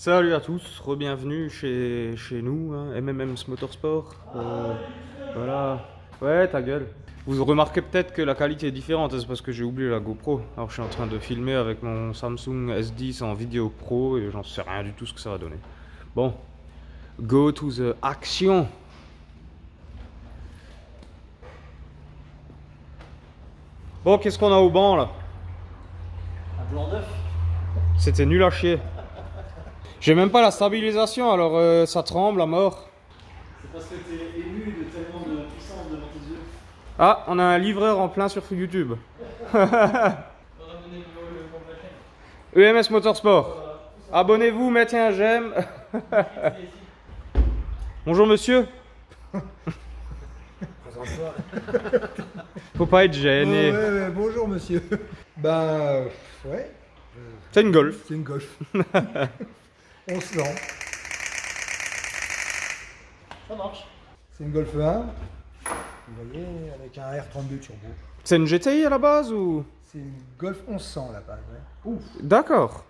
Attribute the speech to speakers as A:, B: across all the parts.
A: Salut à tous, re-bienvenue chez nous, hein, MMM's Motorsport. Voilà. Ouais, ta gueule. Vous remarquez peut-être que la qualité est différente, c'est parce que j'ai oublié la GoPro. Alors je suis en train de filmer avec mon Samsung S10 en vidéo pro et j'en sais rien du tout ce que ça va donner. Bon, go to the action. Bon, qu'est-ce qu'on a au banc là?
B: Un blanc d'œuf.
A: C'était nul à chier. J'ai même pas la stabilisation, alors ça tremble à mort.
B: C'est parce que t'es ému de tellement de puissance devant tes yeux.
A: Ah, on a un livreur en plein sur YouTube. EMS Motorsport. Abonnez-vous, mettez un j'aime. Bonjour monsieur. Faut pas être gêné.
C: Ouais, bonjour monsieur. Bah ouais.
A: C'est une Golf.
C: C'est une Golf. On se lance.
B: Ça marche.
C: C'est une Golf 1. Vous voyez, avec un R32 turbo.
A: C'est une GTI à la base ou?
C: C'est une Golf 1100 à la base. Ouais.
B: Ouf.
A: D'accord.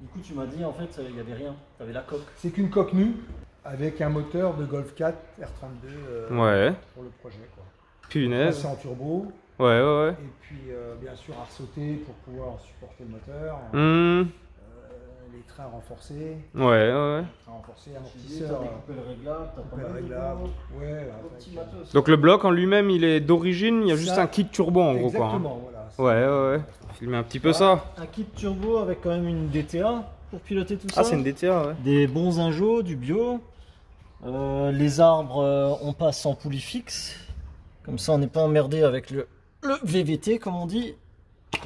B: Du coup, tu m'as dit en fait, il n'y avait rien. Tu avais la coque.
C: C'est qu'une coque nue avec un moteur de Golf 4 R32
A: Ouais.
C: pour le projet. Quoi.
A: Punaise.
C: C'est en turbo.
A: Ouais.
C: Et puis bien sûr à ressauter pour pouvoir supporter le moteur. Les trains renforcés.
A: Ouais.
C: Trains renforcés,
B: Tu
C: amortisseurs.
B: as découpé le réglable, tu as pas mal de
C: réglable.
B: niveau.
C: Ouais.
B: Petit matos.
A: Donc le bloc en lui-même, il est d'origine, il y a juste
C: Ça,
A: un kit turbo en gros quoi. hein.
C: Exactement, voilà.
A: Ouais. Filmez un petit peu ça.
B: Un kit turbo avec quand même une DTA pour piloter tout ça.
A: Ah, c'est une DTA, ouais.
B: Des bons injos, du bio. Les arbres, on passe en poulie fixe. Comme ça, on n'est pas emmerdé avec le VVT, comme on dit.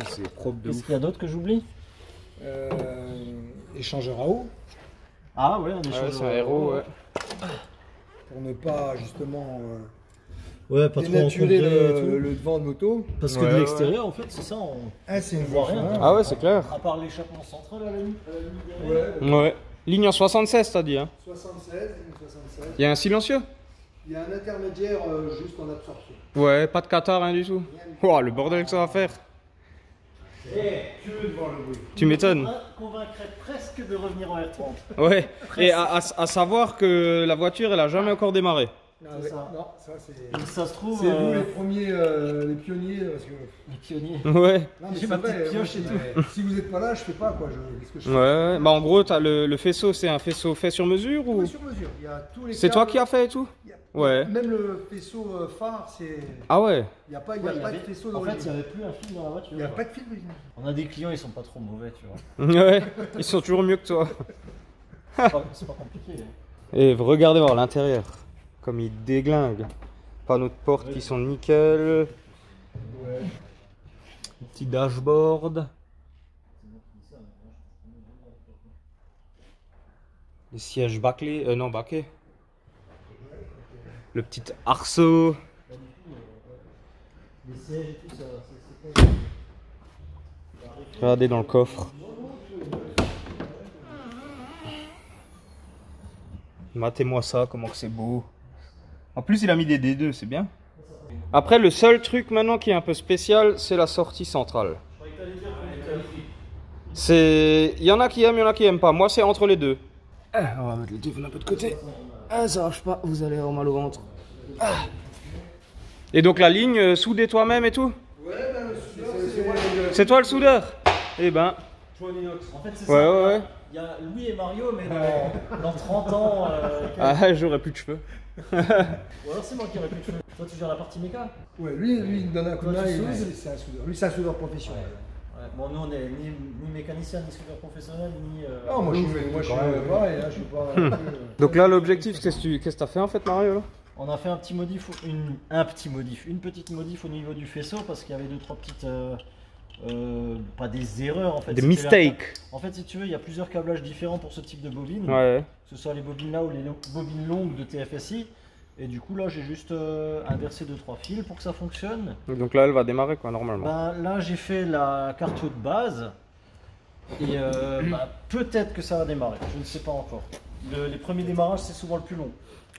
A: C'est propre de
B: Qu'est-ce
A: ouf.
B: qu'il y a d'autre que j'oublie?
C: Échangeur à eau.
B: Ah ouais, on
A: Ouais,
B: échange.
A: c'est un héros, ouais.
C: Pour ne pas justement
B: Ouais, pas trop
C: dénaturer
B: encombrer et tout.
C: le devant de moto.
B: Parce que
A: Ouais,
B: de
A: ouais.
B: l'extérieur, en fait, c'est ça.
C: C'est une
B: voit
C: Golf
B: rien.
C: 1.
A: Ah ouais, c'est clair.
B: À part l'échappement central à la limite derrière.
C: Ouais.
A: Ouais. Ligne en 76, t'as dit, hein.
C: 76.
A: Il y a un silencieux?
C: Il y a un intermédiaire juste en absorption.
A: Ouais, pas de Qatar, rien du tout. Oh, le bordel que ça va faire.
C: Tu veux voir le bruit?
A: Tu m'étonnes.
B: Convaincrait presque de revenir en R30.
A: Ouais. Et à savoir que la voiture, elle a jamais encore démarré.
B: C'est ça.
C: Non, ça c'est.
B: Et ça se trouve.
C: C'est vous les premiers, les pionniers, parce que.
B: Les pionniers.
A: Ouais.
C: Non, mais
B: J'ai ma
C: c'est vrai,
B: petite pioche
C: moi,
B: et
C: mais si vous n'êtes pas là, je fais pas quoi. Qu'est-ce que je fais?
A: Ouais. Bah en gros, t'as le faisceau, c'est un faisceau fait sur mesure ou?
C: Ouais, sur mesure. Il y a tous les.
A: C'est toi
C: câbles.
A: qui as fait et tout?
C: Il y a-
A: Ouais.
C: Même le faisceau phare, c'est.
A: Ah ouais.
C: Il n'y a pas,
B: Ouais,
C: pas de faisceau
B: en fait, il
C: d'origine.
B: n'y avait plus un fil dans la voiture.
C: Il n'y a pas de fil d'origine.
B: On a des clients, ils sont pas trop mauvais, tu vois.
A: Ouais. Ils sont toujours mieux que toi.
B: C'est pas compliqué.
A: Et regardez voir l'intérieur. Comme il déglingue. Panneaux de porte qui sont nickel.
C: Ouais.
A: Petit dashboard. Les sièges bâclés. Non, baquets. Le petit arceau.
B: Les sièges et tout ça, c'est pas.
A: Regardez dans le coffre. Matez-moi ça, comment que c'est beau. En plus, il a mis des D2, c'est bien. Après, le seul truc maintenant qui est un peu spécial, c'est la sortie centrale. C'est... Il y en a qui aiment, il y en a qui aiment pas. Moi, c'est entre les deux. On va mettre le téléphone un peu de côté. Ça marche pas, vous allez avoir mal au ventre. Et donc la ligne, soudée toi-même et tout?
C: Ouais, ben, c'est moi le.
A: C'est toi le soudeur? Eh ben...
B: En fait, c'est
A: Ouais,
B: ça.
A: ouais.
B: Il y a Louis et Mario, mais dans 30 ans.
A: Ah, j'aurais plus de cheveux.
B: Ou alors c'est moi qui aurais plus de cheveux. Toi, tu gères la partie méca.
C: Ouais, lui, il me donne un coup de
B: Toi,
C: main,
B: tu
C: il-
B: soudes
C: c'est un soudeur. Lui, c'est un soudeur professionnel.
B: Ouais. Bon, nous, on est ni mécanicien, ni soudeur professionnel, ni.
C: Non, moi, je suis pareil, là, je suis pas.
A: Donc là, l'objectif, qu'est-ce que t'as fait en fait, Mario là?
B: On a fait un petit modif, une petite modif au niveau du faisceau parce qu'il y avait 2-3 petites. Pas des erreurs en fait.
A: Des
B: C'était
A: mistakes.
B: En fait, si tu veux, il y a plusieurs câblages différents pour ce type de bobine.
A: Ouais.
B: Que ce soit les bobines là ou les bobines longues de TFSI. Et du coup, là, j'ai juste inversé 2-3 fils pour que ça fonctionne.
A: Donc là, elle va démarrer quoi, normalement.
B: Ben, là, j'ai fait la carte de base. Et peut-être que ça va démarrer. Je ne sais pas encore. Les premiers démarrages, c'est souvent le plus long.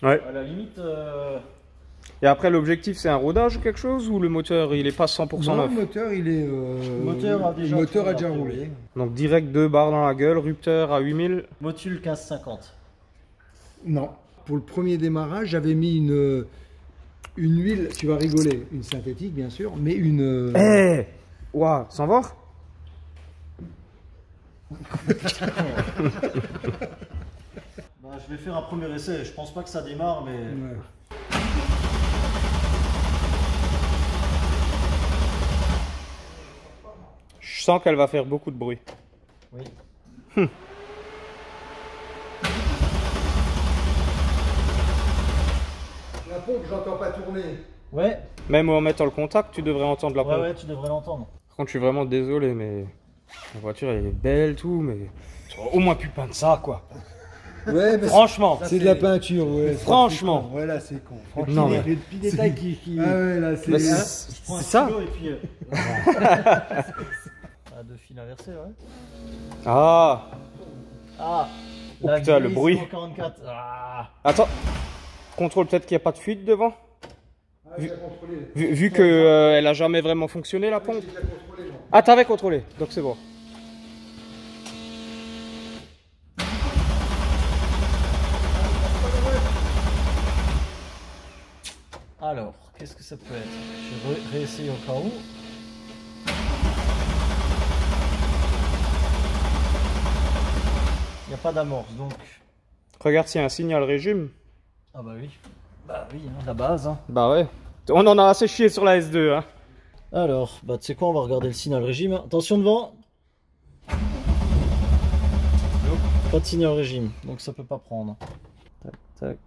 A: Ouais.
B: À la limite,
A: Et après, l'objectif, c'est un rodage ou quelque chose, ou le moteur, il est pas 100%
C: Non,
A: neuf?
C: le moteur, il est.
B: Le moteur a déjà,
C: le moteur a déjà roulé.
A: Donc direct 2 barres dans la gueule, rupteur à 8000.
B: Motul 1550.
C: Non. Pour le premier démarrage, j'avais mis une huile, tu vas rigoler, une synthétique bien sûr, mais une.
A: Eh Ouah, sans voir?
B: Bah, je vais faire un premier essai. Je pense pas que ça démarre, mais.
C: Ouais.
A: Je sens qu'elle va faire beaucoup de bruit.
B: Oui.
C: La pompe, j'entends pas tourner.
B: Ouais.
A: Même en mettant le contact, tu devrais entendre la pompe.
B: Ouais, ouais, tu devrais l'entendre.
A: Par contre, je suis vraiment désolé, mais la voiture, elle est belle, tout, mais au moins plus peint de ça, quoi.
C: Ouais, mais
A: Franchement.
C: c'est de la peinture, ouais.
A: Franchement.
C: Ouais, là, c'est con.
A: Non, mais
C: les petits détails qui. Ah ouais, là, c'est.
A: Mais
B: Tu prends
A: c'est
B: un
A: ça.
B: stylo et puis. Ah, deux fils inversés, ouais.
A: Ah.
B: Ah.
A: Oh putain, le bruit.
B: 44. Ah.
A: Attends. Contrôle peut-être qu'il n'y a pas de fuite devant.
C: Ah, j'ai contrôlé.
A: Vu que elle a jamais vraiment fonctionné, la pompe.
C: J'ai déjà contrôlé, moi.
A: Ah, t'avais contrôlé, donc c'est bon.
B: Alors, qu'est-ce que ça peut être? Je vais réessayer au cas où. Il n'y a pas d'amorce, donc.
A: Regarde s'il y a un signal régime.
B: Ah bah oui. Bah oui, hein, la base. Hein.
A: Bah ouais. On en a assez chié sur la S2, hein.
B: Alors, bah tu sais quoi, on va regarder le signal régime. Attention devant. Pas de signal régime, donc ça peut pas prendre. Tac, tac,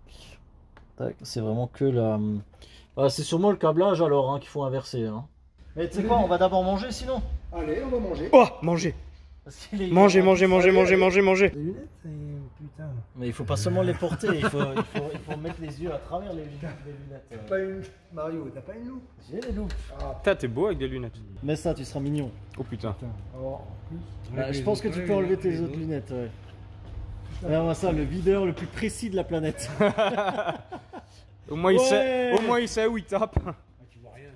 B: tac. C'est vraiment que la. Ah, c'est sûrement le câblage alors hein, qu'il faut inverser. Hein. Mais tu sais quoi, on va d'abord manger sinon.
C: Allez, on va manger.
A: Oh, manger.
B: Parce qu'il est-
A: Manger, manger, manger, manger, manger, manger.
C: Les lunettes, putain.
B: Mais il faut pas seulement les porter, il faut mettre les yeux à travers les lunettes.
C: Pas une. Mario, t'as pas une loupe?
B: J'ai les loupes.
A: Putain, t'es beau avec des lunettes.
B: Mais ça, tu seras mignon.
A: Oh putain.
C: Putain. Alors, en plus.
B: Bah, je pense que tu peux enlever tes autres lunettes. Ouais. Alors, ça, le videur le plus précis de la planète.
A: Au moins, il sait où il tape.
C: Ah, tu vois rien.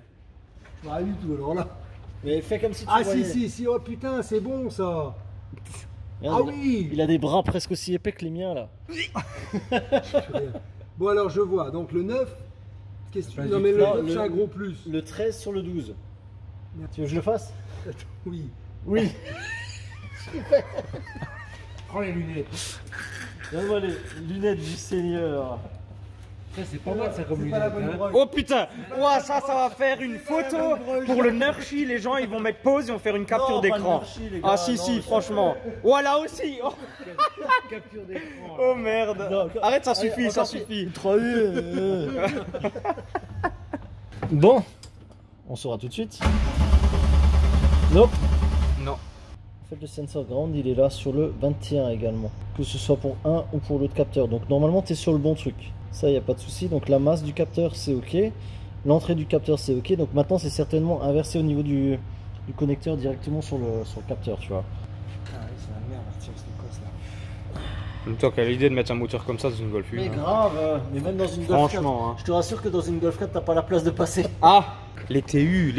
C: Tu vois rien du tout, alors là.
B: Mais fais comme si tu
C: Ah,
B: voyais.
C: si, oh putain, c'est bon ça.
B: Regarde,
C: Ah oui.
B: Il a des bras presque aussi épais que les miens là.
C: Bon, alors je vois, donc le 9. Qu'est-ce que tu.
B: Pas
C: Non,
B: du
C: mais
B: tout.
C: le
B: Non,
C: 9, c'est un gros plus.
B: Le 13 sur le 12. Tu veux que je le fasse?
C: Oui.
B: Oui.
C: Prends les lunettes.
B: Donne-moi les lunettes du Seigneur.
C: C'est pas mal ça comme
B: C'est pas la bonne
C: lunettes.
B: broche.
A: Oh putain. Ouah, ça va faire une photo pour le Nurchi. Les gens, ils vont mettre pause et vont faire une capture
B: Non, pas le
A: d'écran.
B: Nurchi, les gars,
A: Ah si,
B: non,
A: si,
B: mais-
A: franchement. Voilà aussi. Oh,
B: Capture d'écran.
A: oh, merde.
B: Non,
A: Arrête, ça
B: allez,
A: suffit, ça
B: encore
A: suffit.
B: 3 Bon, on saura tout de suite. Nope.
A: Non.
B: En fait, le sensor ground il est là sur le 21 également, que ce soit pour un ou pour l'autre capteur. Donc normalement tu es sur le bon truc, ça y a pas de souci. Donc la masse du capteur c'est ok, l'entrée du capteur c'est ok. Donc maintenant c'est certainement inversé au niveau du connecteur directement sur le capteur, tu vois.
C: Ah oui, c'est la merde, tiens, cette cosse là.
A: En même temps, quelle idée de mettre un moteur comme ça dans une Golf 1.
B: Mais
A: hein.
B: grave, mais même dans une Golf 4,
A: Franchement, hein.
B: je te rassure que dans une Golf 4 t'as pas la place de passer.
A: Ah, les TU,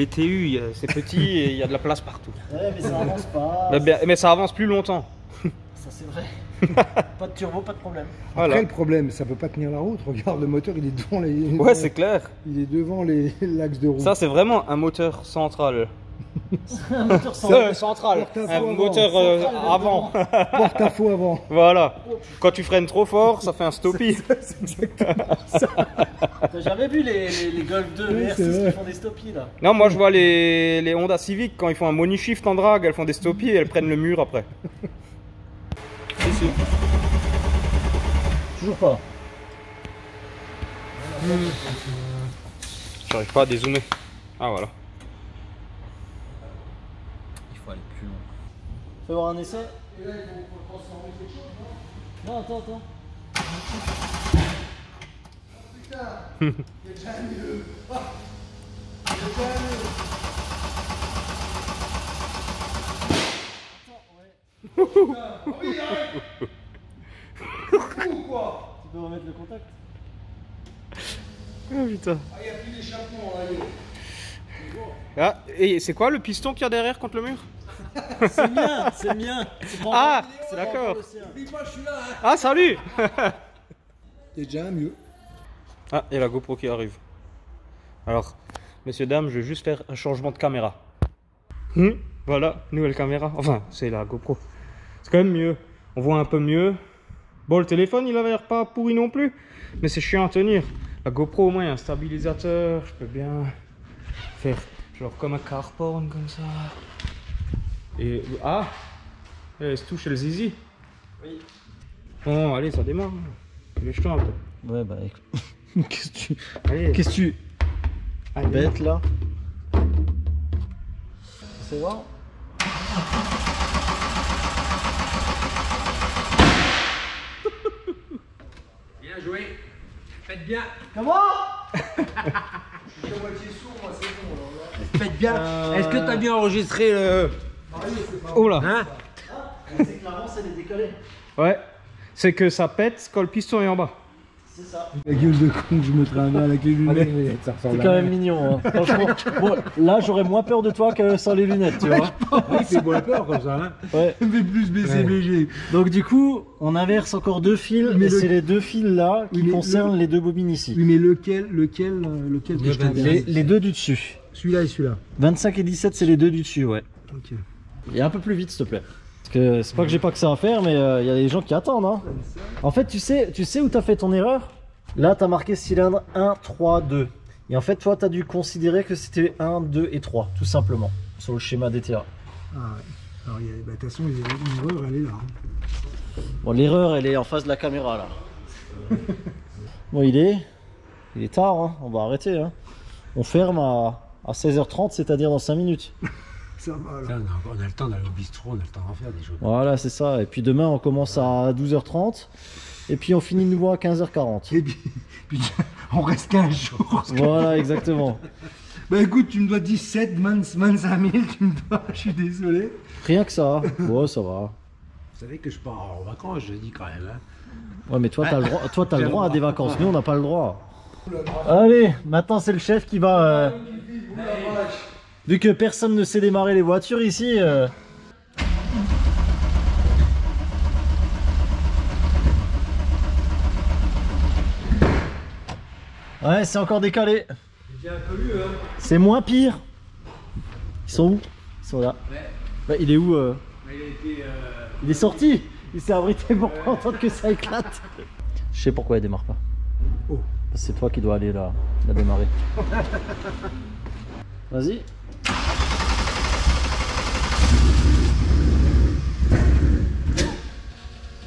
A: c'est petit et il y a de la place partout.
B: Ouais mais ça avance pas.
A: Mais ça avance plus longtemps.
B: Ça c'est vrai. Pas de turbo, pas de problème.
A: Voilà.
C: Après, le problème, ça peut pas tenir la route. Regarde, le moteur, il est devant les.
A: Ouais, c'est clair.
C: Il est devant l'axe de route.
A: Ça, c'est vraiment un moteur central.
B: Un moteur sans.
A: Central.
C: Porte-à-faux
A: Un
C: avant.
A: moteur avant.
C: porte-à-faux avant.
A: Voilà. Quand tu freines trop fort, ça fait un stoppie.
B: T'as jamais vu les Golf 2,
C: Oui,
B: les
C: c'est
B: R6
C: vrai.
B: qui font des stoppies là?
A: Non, moi je vois les Honda Civic quand ils font un money shift en drag, elles font des stoppies et elles prennent le mur après. Si, si.
B: Toujours pas.
A: J'arrive pas à dézoomer. Ah voilà.
B: Il faut aller plus loin. Fais voir un essai. Non, attends. Tu peux remettre le contact?
A: Oh putain. Ah, et c'est quoi le piston qu'il y a derrière contre le mur?
B: C'est mien, c'est mien.
A: Ah, d'accord. Ah, salut.
C: C'est déjà mieux.
A: Ah, et la GoPro qui arrive. Alors, messieurs, dames, je vais juste faire un changement de caméra. Voilà, nouvelle caméra. Enfin, c'est la GoPro. C'est quand même mieux. On voit un peu mieux. Bon, le téléphone, il avait l'air pas pourri non plus. Mais c'est chiant à tenir. La GoPro, au moins, il y a un stabilisateur. Je peux bien faire genre comme un car porn, comme ça. Et... Ah, elle se touche le zizi.
B: Oui.
A: Bon, allez, ça démarre. Lèche-toi un peu.
B: Ouais, bah écoute. Qu'est-ce que tu.
A: Allez.
B: Qu'est-ce que tu.
A: Allez.
B: Bête là. C'est bon.
D: Bien joué. Faites bien.
B: Comment?
D: Faites bien. Est-ce que t'as bien enregistré le...
A: Oh là.
D: Hein?
B: C'est que l'avance elle est décalée.
A: Ouais. C'est que ça pète quand le piston est en bas.
B: C'est ça.
C: La gueule de con que je mettrais un verre avec les lunettes. Ça
B: C'est quand même mignon. Hein. Franchement, bon, là j'aurais moins peur de toi que sans les lunettes, tu vois.
D: Oui, c'est moins peur comme ça. Hein?
B: Ouais.
C: Mais plus BCBG.
B: Donc du coup, on inverse encore deux fils,
C: Mais
B: et
C: le-
B: c'est les deux fils là qui
C: Oui, mais
B: concernent les deux bobines ici.
C: Oui, mais lequel que je t'enverrai?
B: Les deux du dessus.
C: Celui-là et celui-là.
B: 25 et 17, c'est les deux du dessus, ouais.
C: Ok.
B: Et un peu plus vite, s'il te plaît. Parce que c'est pas que j'ai pas que ça à faire, mais il y a des gens qui attendent. Hein. En fait, tu sais où t'as fait ton erreur? Là, t'as marqué cylindre 1, 3, 2. Et en fait, toi, t'as dû considérer que c'était 1, 2 et 3, tout simplement, sur le schéma DTA.
C: Ah ouais. Alors, de toute façon, l'erreur, elle est là. Hein.
B: Bon, l'erreur, elle est en face de la caméra, là. Bon, il est tard, hein. On va arrêter. Hein. On ferme à 16h30, c'est-à-dire dans 5 minutes.
C: Ça va, alors.
D: Là, on a le temps d'aller au bistrot, on a le temps d'en faire des choses.
B: Voilà, c'est ça. Et puis demain, on commence à 12h30. Et puis on finit de nouveau à 15h40.
C: Et puis, on reste 15 jours.
B: Voilà, exactement.
C: Bah écoute, tu me dois 17, 25 000, tu me dois, je suis désolé.
B: Rien que ça. Ouais, ça va.
D: Vous savez que je pars en vacances, je dis quand même. Hein.
B: Ouais, mais toi, t'as le droit, le droit à des vacances. Nous, on n'a pas le droit. Allez, maintenant, c'est le chef qui va... Vu que personne ne sait démarrer les voitures ici... Ouais, c'est encore décalé. C'est moins pire. Ils sont où? Ils sont là. Bah, il est où Il est sorti. Il s'est abrité pour pas entendre que ça éclate. Je sais pourquoi elle démarre pas.
C: Oh.
B: Parce que c'est toi qui dois aller la démarrer. Vas-y.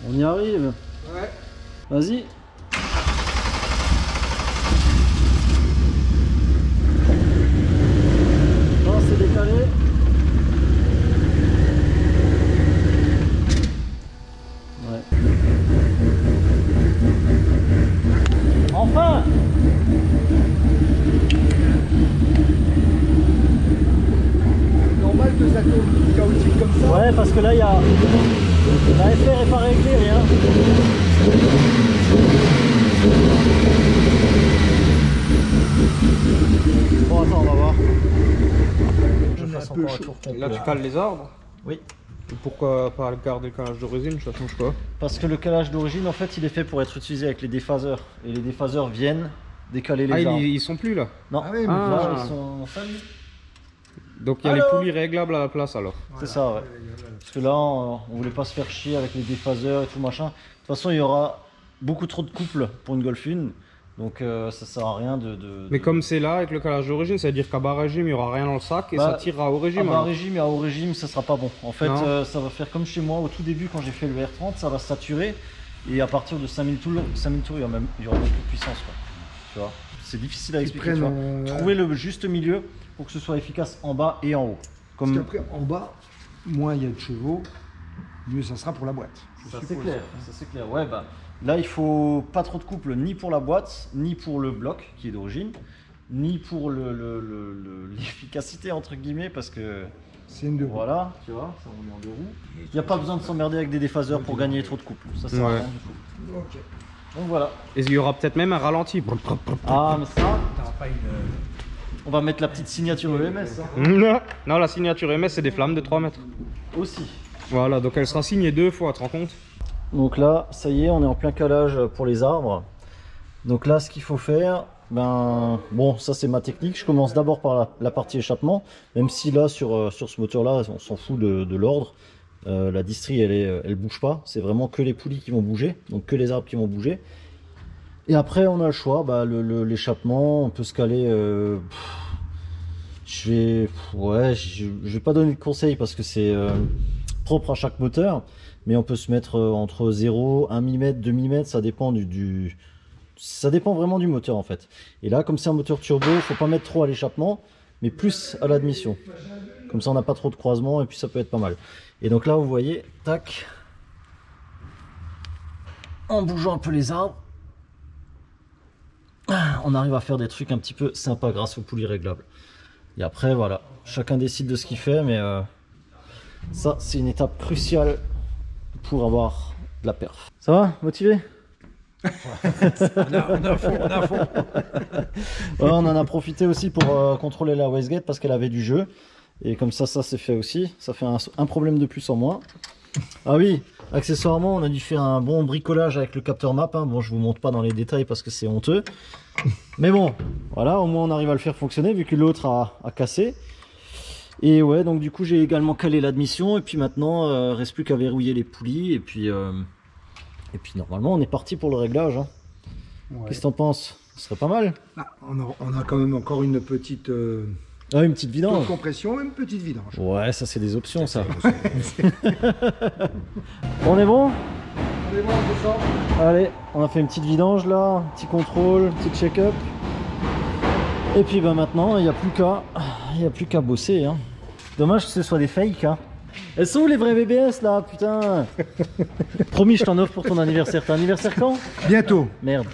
B: On y arrive.
C: Ouais.
B: Vas-y. Non, c'est décalé. Ouais. Enfin!
C: Normal que ça tourne chaotique comme ça.
B: Ouais, parce que là, il y a... La FR est pas réglée, rien. Bon, attends, on va voir. Je fasse encore un tour complet.
A: Là, tu cales les arbres.
B: Oui.
A: Et pourquoi pas garder le calage d'origine? Ça change quoi?
B: Parce que le calage d'origine, en fait, il est fait pour être utilisé avec les déphaseurs. Et les déphaseurs viennent décaler les
A: Ah,
B: arbres.
A: ils sont plus là.
B: Non,
C: Ah oui, mais
B: là,
A: Ah.
B: ils sont salis.
A: Donc il y a
B: Alors
A: les poulies réglables à la place alors.
B: C'est ça, ouais. Parce que là, on voulait pas se faire chier avec les déphaseurs et tout machin. De toute façon, il y aura beaucoup trop de couples pour une Golf 1. Donc ça sert à rien
A: Mais comme c'est là avec le calage d'origine, ça veut dire qu'à bas régime il n'y aura rien dans le sac et
B: Bah,
A: ça tirera au
B: à
A: régime.
B: bas
A: alors.
B: régime et à haut régime, ça sera pas bon. En fait,
A: Non.
B: ça va faire comme chez moi au tout début quand j'ai fait le R30, ça va saturer. Et à partir de 5000 tours, il y aura même plus de puissance. Quoi. Tu vois, c'est difficile à expliquer. Tu vois. Trouver le juste milieu pour que ce soit efficace en bas et en haut.
C: Parce
B: Comme...
C: qu'après, en bas, moins il y a de chevaux, mieux ça sera pour la boîte. je
B: Ça c'est
C: suppose.
B: clair, ça c'est clair. Ouais, bah, là il faut pas trop de couple ni pour la boîte, ni pour le bloc qui est d'origine, ni pour l'efficacité entre guillemets parce que
C: C'est une de
B: voilà, tu vois, ça on est en deux roues. Il n'y a pas besoin de s'emmerder avec des déphaseurs pour gagner trop de couple. Ça sert à
A: Ouais.
B: rien du tout.
C: Ok.
B: Donc voilà.
A: Et il y aura peut-être même un ralenti.
B: Ah, mais ça,
D: T'auras pas une.
B: on va mettre la petite signature EMS. Hein.
A: Non, la signature MS, c'est des flammes de 3 mètres.
B: Aussi.
A: Voilà, donc elle sera signée 2 fois, tu te rends compte?
B: Donc là, ça y est, on est en plein calage pour les arbres. Donc là, ce qu'il faut faire, ben bon, ça c'est ma technique. Je commence d'abord par la partie échappement, même si là, sur ce moteur-là, on s'en fout de l'ordre. La distrie, elle bouge pas. C'est vraiment que les poulies qui vont bouger, donc que les arbres qui vont bouger. Et après, on a le choix. Bah, l'échappement, on peut se caler. Je vais pas donner de conseils parce que c'est propre à chaque moteur, mais on peut se mettre entre 0, 1 mm, 2 mm, ça dépend ça dépend vraiment du moteur en fait. Et là, comme c'est un moteur turbo, faut pas mettre trop à l'échappement, mais plus à l'admission. Comme ça, on n'a pas trop de croisement et puis ça peut être pas mal. Et donc là, vous voyez, tac, en bougeant un peu les arbres, on arrive à faire des trucs un petit peu sympas grâce aux poulies réglables. Et après, voilà, chacun décide de ce qu'il fait, mais ça, c'est une étape cruciale pour avoir de la perf. Ça va, motivé?
D: On a fond, on a fond.
B: Ouais, on en a profité aussi pour contrôler la wastegate parce qu'elle avait du jeu. Et comme ça c'est fait aussi. Ça fait un problème de plus en moins. Ah oui, accessoirement, on a dû faire un bon bricolage avec le capteur map. Hein. Bon, je vous montre pas dans les détails parce que c'est honteux. Mais bon, voilà, au moins on arrive à le faire fonctionner vu que l'autre a cassé. Et ouais, donc du coup, j'ai également calé l'admission. Et puis maintenant, reste plus qu'à verrouiller les poulies. Et puis normalement, on est parti pour le réglage. Hein.
C: Ouais.
B: Qu'est-ce que t'en penses? Ce serait pas mal.
C: Ah, on a quand même encore une petite
B: Ah, une petite
C: taux
B: vidange.
C: de compression et une petite vidange.
B: Ouais, ça c'est des options ça. On est bon?
C: On est bon, on descend.
B: Allez, on a fait une petite vidange là, un petit contrôle, petit check-up. Et puis bah maintenant, il n'y a plus qu'à bosser. Hein. Dommage que ce soit des fakes. Hein. Elles sont où les vrais BBS là, putain? Promis, je t'en offre pour ton anniversaire. T'as anniversaire quand?
C: Bientôt.
B: Merde.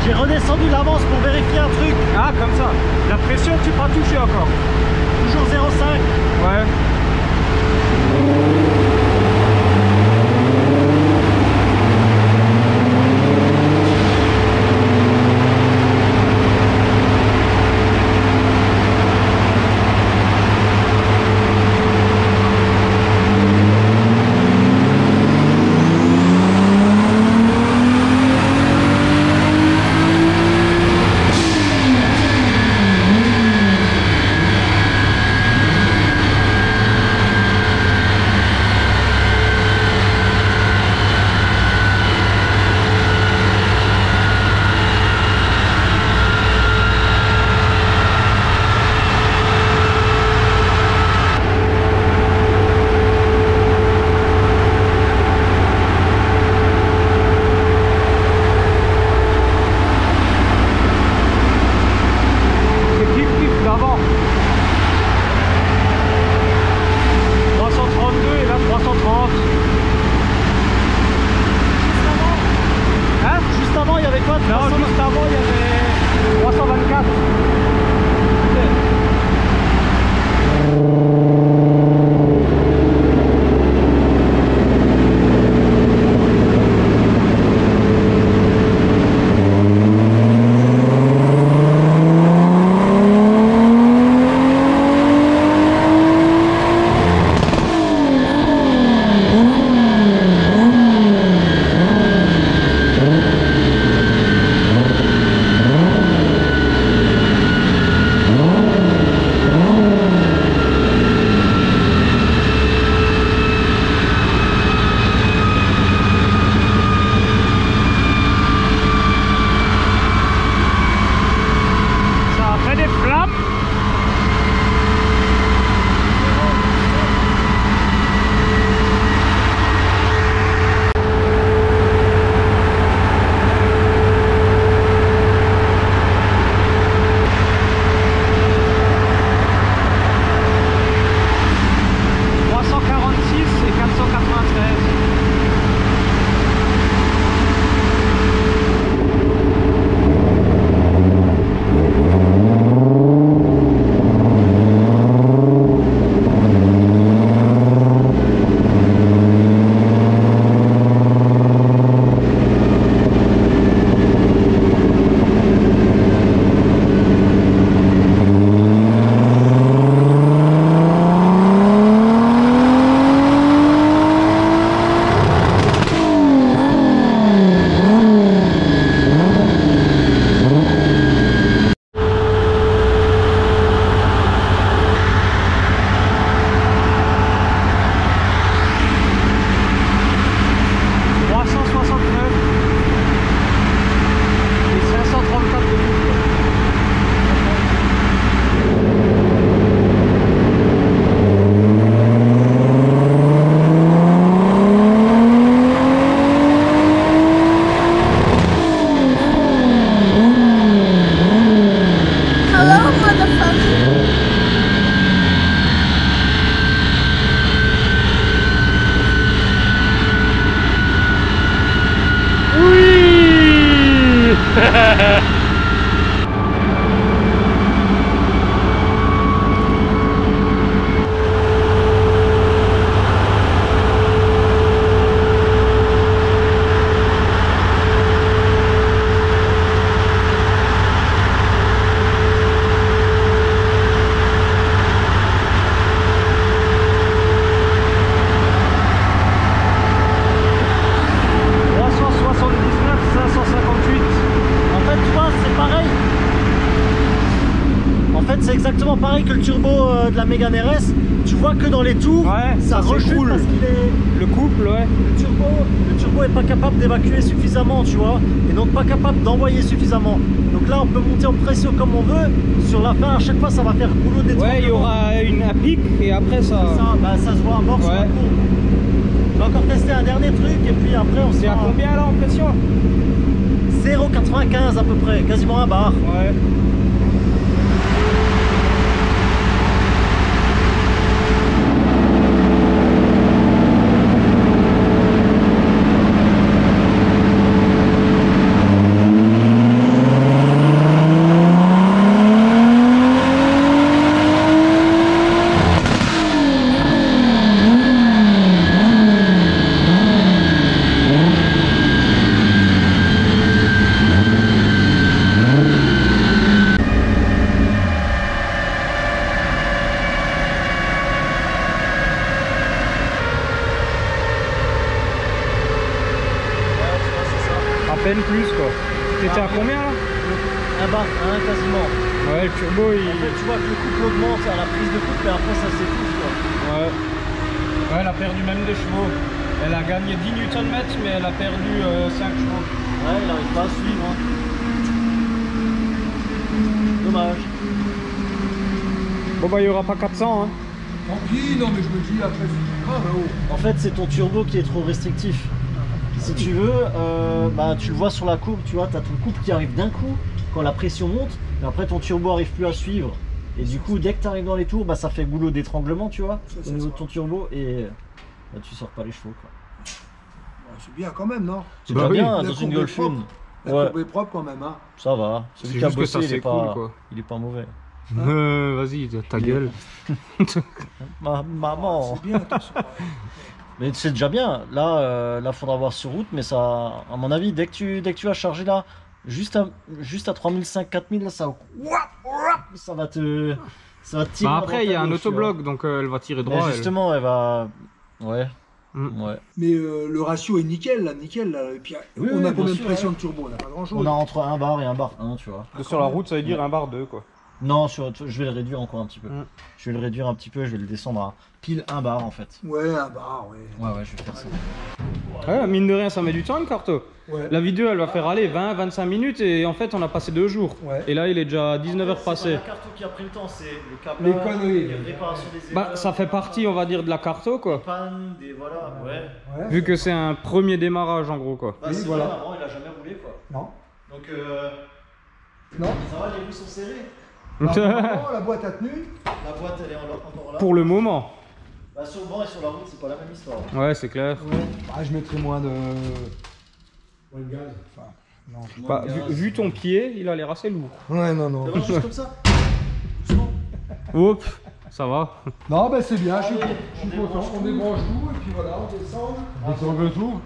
B: J'ai redescendu l'avance pour vérifier un truc.
A: Ah, comme ça. La pression, tu pas touché encore.
B: Toujours 0,5.
A: Ouais.
B: que le turbo de la Mégane RS, tu vois que dans les tours,
A: Ouais,
B: ça
A: ça
B: rechute
A: s'écroule.
B: parce qu'il est...
A: Le couple, ouais.
B: Le turbo est pas capable d'évacuer suffisamment, tu vois, et donc pas capable d'envoyer suffisamment. Donc là, on peut monter en pression comme on veut. Sur la fin, à chaque fois, ça va faire boulot d'étranglement.
A: Ouais, il y aura un pic et après ça.
B: Ça se voit à mort sur la
A: Ouais.
B: courbe. On va encore tester un dernier truc et puis après, on
A: C'est à
B: sera
A: combien là en pression?
B: 0,95 à peu près, quasiment un bar.
A: Ouais. À peine plus quoi. T'étais à combien là?
B: Un bar, hein, quasiment.
A: Ouais, le turbo il.
B: En fait, tu vois que le couple augmente à la prise de couple et après ça s'étouffe quoi.
A: Ouais. Ouais, elle a perdu même des chevaux. Elle a gagné 10 Nm, mais elle a perdu 5 chevaux.
B: Ouais, il n'arrive pas à suivre. Hein. Dommage.
A: Bon bah il y aura pas 400 hein.
D: Tant pis, non mais je me dis après c'est pas grave là-haut.
B: En fait, c'est ton turbo qui est trop restrictif. Si tu veux, bah, tu le vois sur la courbe, tu vois, tu as ton couple qui arrive d'un coup quand la pression monte, et après ton turbo arrive plus à suivre. Et du coup, dès que tu arrives dans les tours, bah, ça fait goulot d'étranglement, tu vois, au niveau de ton turbo, et bah, tu sors pas les chevaux. Quoi.
D: Ouais, c'est bien quand même, non?
B: C'est
A: Bah
B: déjà
A: oui.
B: bien
D: La
B: dans une
D: courbe est
B: Golf
D: propre.
B: 1.
D: La
B: Ouais,
D: courbe est propre quand même, hein.
B: ça va. Celui
A: C'est
B: qui a
A: juste que ça
B: bossé, il est
A: s'écroule,
B: pas,
A: quoi.
B: il est pas mauvais.
A: Vas-y, ta gueule.
B: Maman.
D: C'est bien, attention.
B: Mais c'est déjà bien. Là, faudra voir sur route, mais ça, à mon avis, dès que tu vas charger là, juste à 3500, 4000, là, ça va te tirer.
A: Bah après il y a un
B: gauche, tu vois.
A: autobloc donc elle va tirer
B: Mais
A: droit. elle.
B: justement, elle va. Ouais.
A: Mm.
B: Ouais.
D: Mais le ratio est nickel là, nickel là. Et puis
B: Oui,
D: on
B: oui,
D: a
B: bien
D: combien de
B: sûr,
D: pression
B: ouais.
D: de turbo? On n'a pas grand chose.
B: On a entre un bar et un bar 1, tu vois.
A: Sur la route ça veut dire un bar 2 quoi.
B: Non, je vais le réduire encore un petit peu.
A: Mm.
B: Je vais le réduire un petit peu, je vais le descendre à pile un bar en fait.
D: Ouais, un bar, ouais.
B: Ouais, je vais faire ça.
A: Ouais, mine de rien ça met du temps une carto.
D: Ouais.
A: La vidéo elle va faire aller 20-25 minutes et en fait on a passé 2 jours.
D: Ouais.
A: Et là il est déjà 19h passé.
B: La carte qui a pris le temps, c'est le câble,
D: Les conneries.
B: les réparations des
A: Bah
B: épreuves,
A: ça fait partie on va dire de la carto quoi.
B: des pannes, des voilà, ouais.
D: Ouais.
A: Vu que c'est un premier démarrage en gros quoi.
B: Bah,
D: Oui,
B: c'est
D: voilà.
B: bien, avant il a jamais roulé quoi.
D: Non.
B: Donc
D: Non.
B: ça va, les roues sont serrées.
D: Apparemment, la boîte a tenu.
B: La boîte elle est encore là.
A: Pour le moment.
B: Bah, sur le banc et sur la route c'est pas la même histoire.
A: Ouais c'est clair.
D: Ah, je mettrais moins de gaz. Enfin, non.
A: Bah, vu ton pied il a l'air assez lourd.
D: Ouais, non.
B: Ça va juste comme ça.
A: Hop, ça va.
D: Non, ben c'est bien, je
B: Allez,
D: suis
B: on
D: content.
B: débranche
D: On
B: tout.
D: débranche tout et puis voilà, on descend. On descend le tout.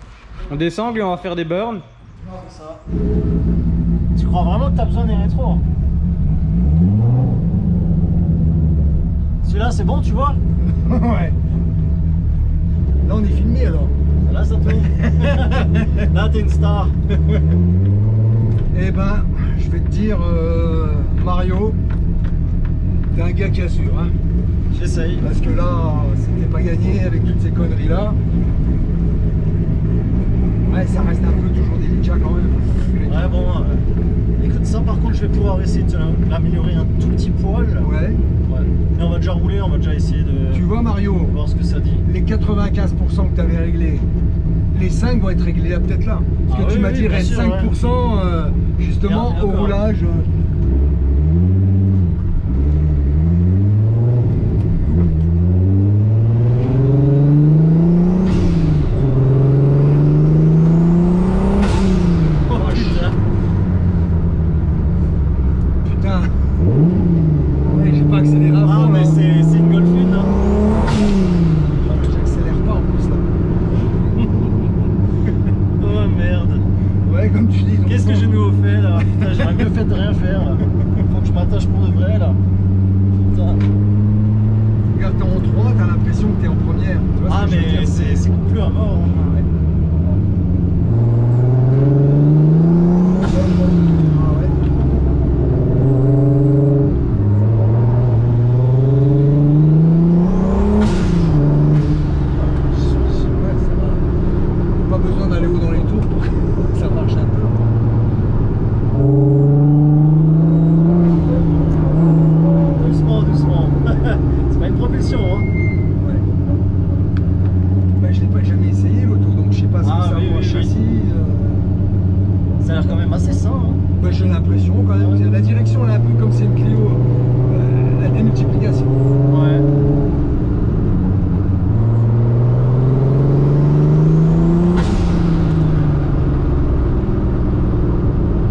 A: On descend et on va faire des burns.
B: C'est ça. Tu crois vraiment que t'as besoin des rétros? Celui-là c'est bon, tu vois?
D: Ouais. Là, on est filmé alors.
B: Là ça tourne. Là t'es une star.
D: Eh ben, je vais te dire, Mario, t'es un gars qui assure, hein.
B: J'essaye.
D: Parce que là, c'était pas gagné avec toutes ces conneries là. Ouais, ça reste un peu toujours délicat quand même.
B: Ouais bon. Écoute ça par contre je vais pouvoir essayer de l'améliorer un tout petit poil.
D: Ouais.
B: Ouais. Mais on va déjà rouler, on va déjà essayer de
D: Tu vois Mario,
B: voir ce que ça dit.
D: les 95% que tu avais réglés, les 5 vont être réglés là peut-être là. Parce
B: Ah
D: que tu
B: oui,
D: m'as
B: oui,
D: dit
B: bien
D: reste
B: sûr,
D: 5% justement
B: Et
D: au
B: encore.
D: roulage.
B: Oh putain.
D: Putain. Ouais, j'ai pas accéléré à
B: Ah
D: fond,
B: mais
D: là.
B: c'est une Golf 1 hein.
D: J'accélère pas en plus là.
B: Oh merde.
D: Ouais, comme tu dis. donc
B: Qu'est-ce que
D: bon.
B: j'ai nouveau fait là? Putain, j'aurais mieux fait de rien faire là. Faut que je m'attache pour de vrai là. Putain.
D: Regarde, t'es en 3, t'as l'impression que t'es en première. Tu vois ce
B: Ah
D: que je veux
B: mais
D: dire
B: c'est couplé à mort. Hein.
D: Ah ouais. Ah ouais.
C: dernier tour pour que ça marche un peu.
B: Doucement, doucement. C'est pas une propulsion, hein.
C: Ouais. Bah, je l'ai pas jamais essayé l'auto, donc je sais pas ce que ça
B: oui,
C: vaut un
B: oui,
C: châssis.
B: Ça a l'air quand même assez sain, hein.
C: Bah, j'ai l'impression quand même.
B: Ouais.
C: La direction elle est un peu comme c'est une Clio, la démultiplication.
B: Ouais.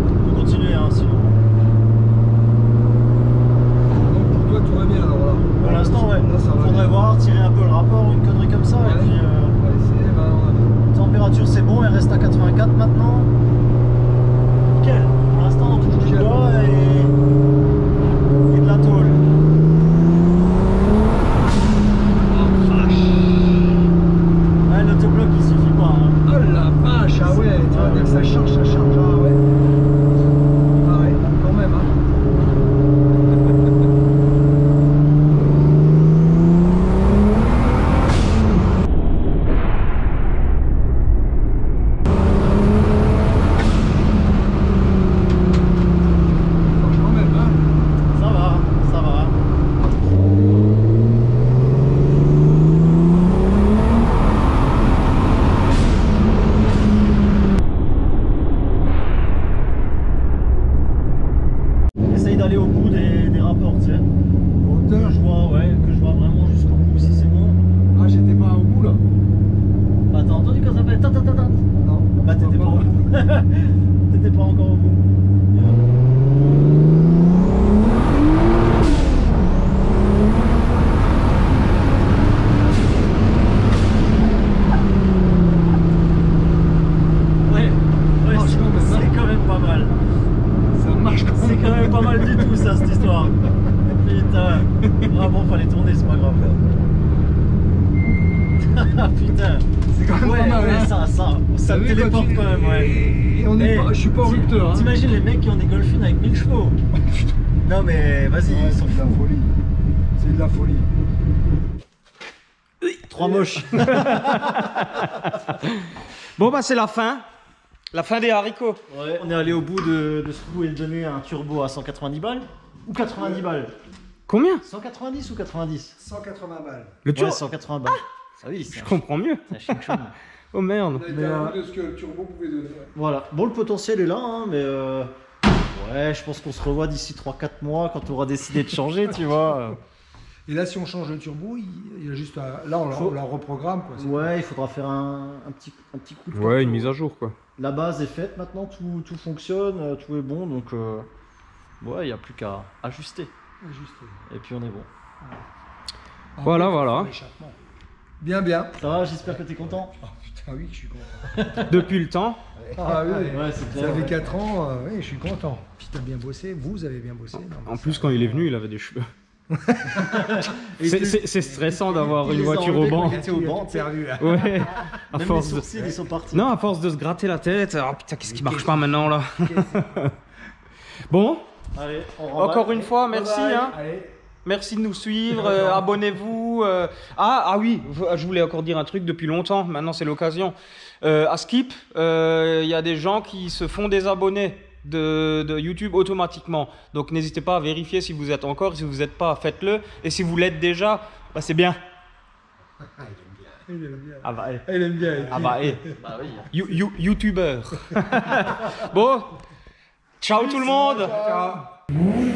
B: On peut continuer, hein, sinon.
C: Donc pour toi tout va bien alors là.
B: Pour l'instant, ouais.
C: Là, ça va
B: Faudrait
C: bien.
B: voir, tirer un peu le rapport ou une connerie comme ça.
C: Ouais.
B: Et puis,
C: On va essayer, bah,
B: température, c'est bon, elle reste à 84 maintenant. Nickel. Pour l'instant, on touche du
C: Nickel.
B: bois et de la tôle. Ouais, l'autobloc il suffit pas, hein.
C: Oh la vache, ah ouais, tu vas dire que ça charge, ah ouais. Ah ouais, quand même, hein. Ça marche quand même, hein.
B: Ça va, ça va. Essaye d'aller au bout des rapports, tu sais.
C: Hauteur.
B: Que je vois vraiment jusqu'au bout si c'est bon.
C: Ah, j'étais pas au bout là.
B: Bah t'as entendu quand ça fait ta ta ta ta?
C: Non.
B: Bah t'étais pas au bout. T'étais pas encore au bout. Ouais,
C: marche quand même, hein.
B: c'est quand même pas mal.
C: Ça marche quand
B: C'est quand même pas mal du tout ça, cette histoire. Putain. Ah bon, fallait tourner, c'est pas grave. Putain.
C: C'est quand même
B: Ouais,
C: pas mal,
B: ouais,
C: hein.
B: ça
C: T'as
B: me
C: vu,
B: téléporte
C: tu-
B: quand même, ouais.
C: Et on est
B: Eh,
C: pas, je suis pas en rupteur, hein.
B: T'imagines les mecs qui ont des Golfines avec 1000 chevaux? Non mais vas-y,
C: Ouais,
B: ils sont
C: c'est de la folie. C'est de la folie.
B: trois moches.
A: Bon, bah, c'est la fin. La fin des haricots.
B: Ouais, on est allé au bout de ce coup et de donner un turbo à 190 balles. Ou 90 balles.
A: Combien?
B: 190 ou 90?
C: 180 balles.
A: Le
B: Ouais,
A: turbo.
B: 180 balles. Ah oui, c'est
A: Je comprends mieux.
B: un ching-chong.
A: Oh merde.
C: On a été
B: Mais,
C: à bout de ce que le turbo pouvait donner. Ouais.
B: Voilà. Bon, le potentiel est là, hein, mais ouais, je pense qu'on se revoit d'ici 3-4 mois quand on aura décidé de changer, tu vois.
C: Et là, si on change le turbo, il y a juste à... Là, on la reprogramme, quoi.
B: Ouais, il faudra faire un petit coup de
A: Ouais,
B: temps.
A: une mise à jour, quoi.
B: La base est faite maintenant, tout fonctionne, tout est bon, donc ouais, il n'y a plus qu'à ajuster.
C: Ajusté.
B: Et puis on est bon.
A: Voilà,
C: Après,
A: voilà.
C: faut faire l'échappement. Bien, bien.
B: Ça va, j'espère que tu es content.
C: Oh putain, oui, je suis content.
A: Depuis le temps.
C: Ah oui,
B: Ouais, c'est
C: ça
B: clair.
C: fait
B: ouais.
C: 4 ans, oui, je suis content. Puis t'as bien bossé, vous avez bien bossé. Non, mais
A: En
C: ça-
A: plus, quand il est venu, il avait des cheveux.
B: Et
A: C'est stressant d'avoir
B: il
A: une
B: les a
A: voiture au
B: enlevés
A: banc.
B: quand il était au banc, tu sais.
C: perdu. Là.
A: Ouais. À
B: Même
A: force
B: les
A: de...
B: sourcils, ils sont partis.
A: Non, à force de se gratter la tête. Oh putain, qu'est-ce qui marche pas maintenant là? Bon,
B: Allez, on remballe.
A: encore une fois, merci. Hein.
C: Allez.
A: Merci de nous suivre. Abonnez-vous. Oui, je voulais encore dire un truc depuis longtemps. Maintenant, c'est l'occasion. À Skip, il y a des gens qui se font des abonnés de YouTube automatiquement. Donc, n'hésitez pas à vérifier si vous êtes encore. Si vous n'êtes pas, faites-le. Et si vous l'êtes déjà, bah, c'est bien.
C: Il aime bien.
A: Ah bah,
C: Il aime bien.
A: ah bah,
B: Bah oui.
A: YouTuber. Bon, ciao tout le monde.
C: Ciao.